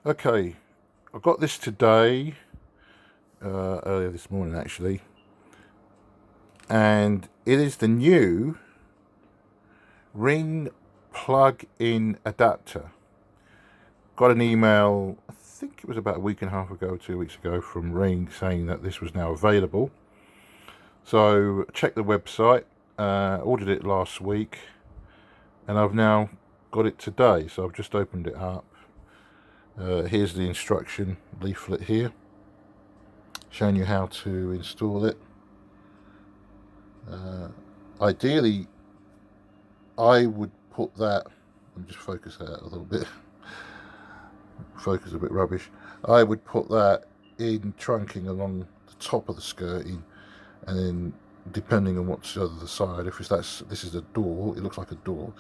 Okay, I got this today, earlier this morning actually, and it is the new Ring plug-in adapter. Got an email, I think it was about a week and a half ago, 2 weeks ago, from Ring saying that this was now available. So checked the website, ordered it last week, and I've now got it today. So I've just opened it up. Here's the instruction leaflet here, showing you how to install it. Ideally, I would put that, let me just focus that out a little bit, focus a bit rubbish. I would put that in trunking along the top of the skirting, and then depending on what's the other side, if this is a door, it looks like a door,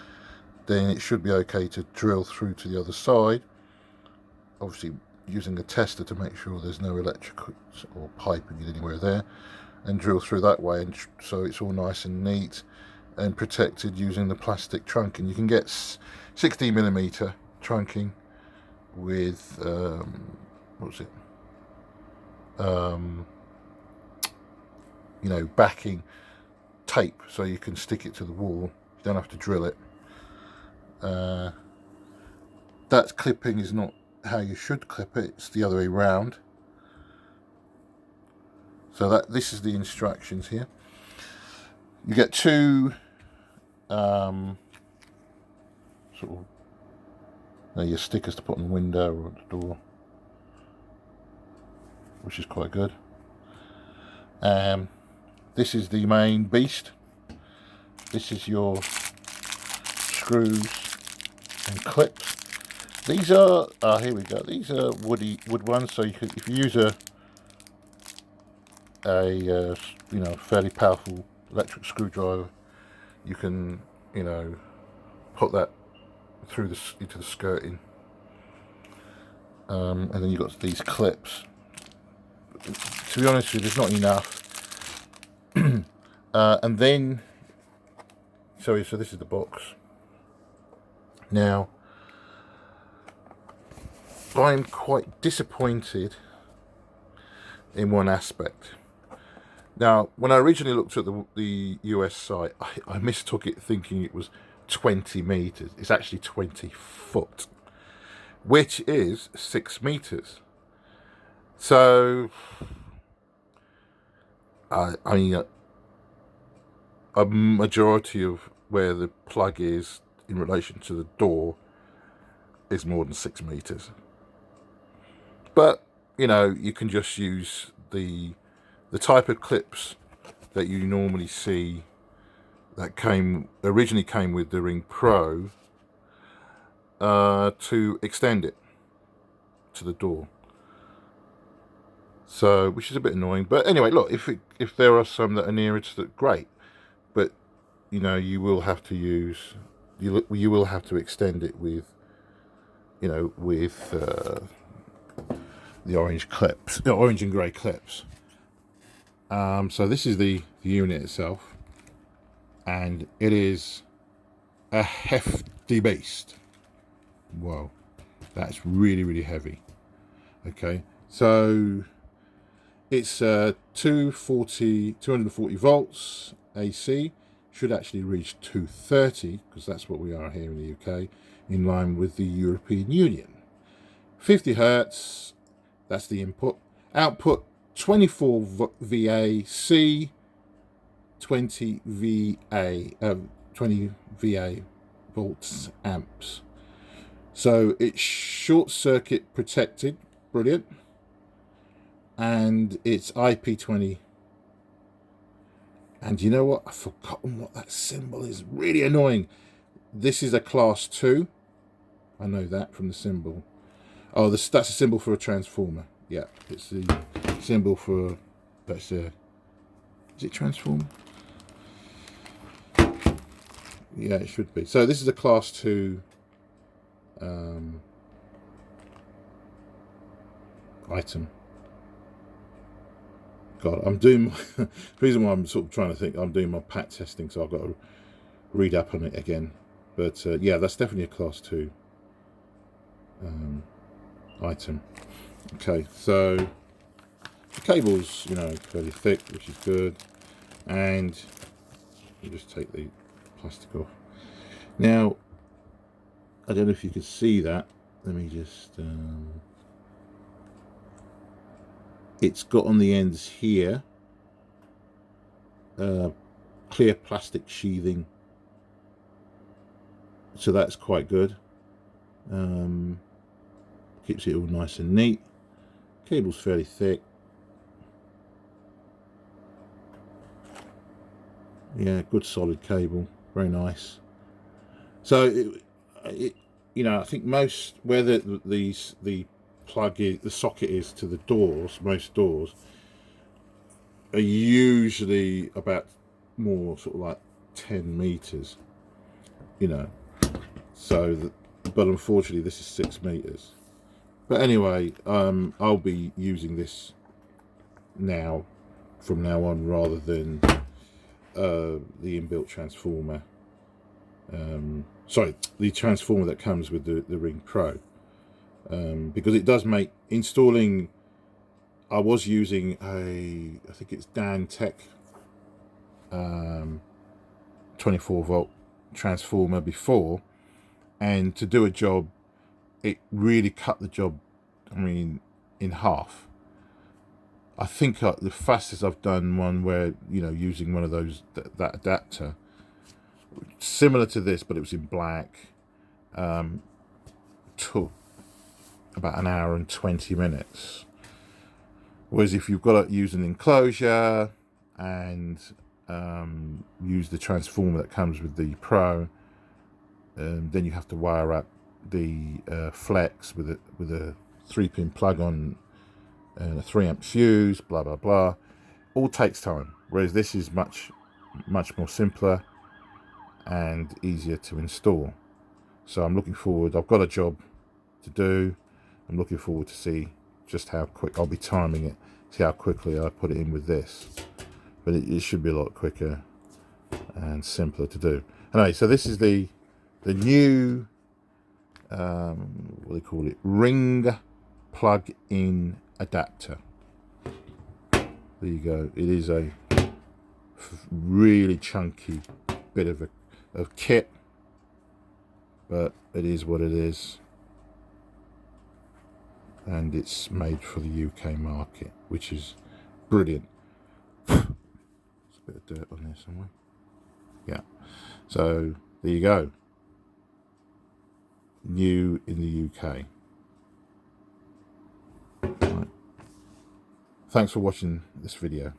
then it should be okay to drill through to the other side, obviously using a tester to make sure there's no electrical or piping anywhere there, and drill through that way, and so it's all nice and neat and protected using the plastic trunking. You can get 60mm trunking with backing tape, so you can stick it to the wall. You don't have to drill it. That clipping is not how you should clip it, it's the other way around. So this is the instructions here. You get two your stickers to put on the window or at the door, which is quite good. This is the main beast. This is your screws and clips. These are here we go. These are wood ones. So if you use a fairly powerful electric screwdriver, you can put that through into the skirting. And then you've got these clips. To be honest with you, there's not enough. And then so this is the box. Now I'm quite disappointed in one aspect. Now, when I originally looked at the US site, I mistook it thinking it was 20 meters. It's actually 20 foot, which is 6 meters. So, I mean, a majority of where the plug is in relation to the door is more than 6 meters. But you can just use the type of clips that you normally see that originally came with the Ring Pro to extend it to the door. So, which is a bit annoying. But anyway, look, if there are some that are nearer to it, great. But you will have to you will have to extend it with the orange clips, orange and grey clips. So this is the unit itself, and it is a hefty beast. Whoa, that's really heavy. Okay, so it's 240 volts AC. Should actually reach 230, because that's what we are here in the UK, in line with the European Union. 50 hertz, that's the input. Output 24 VA C, 20 VA volts amps. So it's short circuit protected, brilliant, and it's IP20. And you know what? I've forgotten what that symbol is. Really annoying. This is a class 2. I know that from the symbol. Oh, that's a symbol for a transformer. Yeah, it's the symbol for is it transformer? Yeah, it should be. So this is a class 2 item. God, I'm doing the reason why I'm sort of trying to think, I'm doing my pat testing, so I've got to read up on it again. But yeah, that's definitely a class 2 item. Okay, so the cable's, you know, fairly thick, which is good, and you just take the plastic off. Now, I don't know if you can see that. Let me just. It's got on the ends here clear plastic sheathing, so that's quite good. Keeps it all nice and neat. Cable's fairly thick. Yeah, good solid cable, very nice. So you know, I think most where the plug is, the socket is to the doors, most doors are usually about more sort of like 10 meters, you know. So but unfortunately this is 6 meters. But anyway, I'll be using this now, from now on, rather than the inbuilt transformer. Sorry, the transformer that comes with the Ring Pro, because it does make installing. I was using I think it's Dan Tech 24 volt transformer before, and to do a job, it really cut the job, I mean, in half. I think the fastest I've done one where, you know, using one of those, that adapter, similar to this, but it was in black, took about an hour and 20 minutes. Whereas if you've got to use an enclosure and use the transformer that comes with the Pro, then you have to wire up the flex with a 3-pin plug on and a 3-amp fuse, blah blah blah. All takes time. Whereas this is much more simpler and easier to install. So I'm looking forward. I've got a job to do. I'm looking forward to see just how quick I'll be timing it. See how quickly I put it in with this. But it should be a lot quicker and simpler to do. Anyway, so this is the new what do they call it? Ring plug-in adapter. There you go. It is a really chunky bit of kit, but it is what it is, and it's made for the UK market, which is brilliant. There's a bit of dirt on there somewhere. Yeah, so there you go. New in the UK. Right. Thanks for watching this video.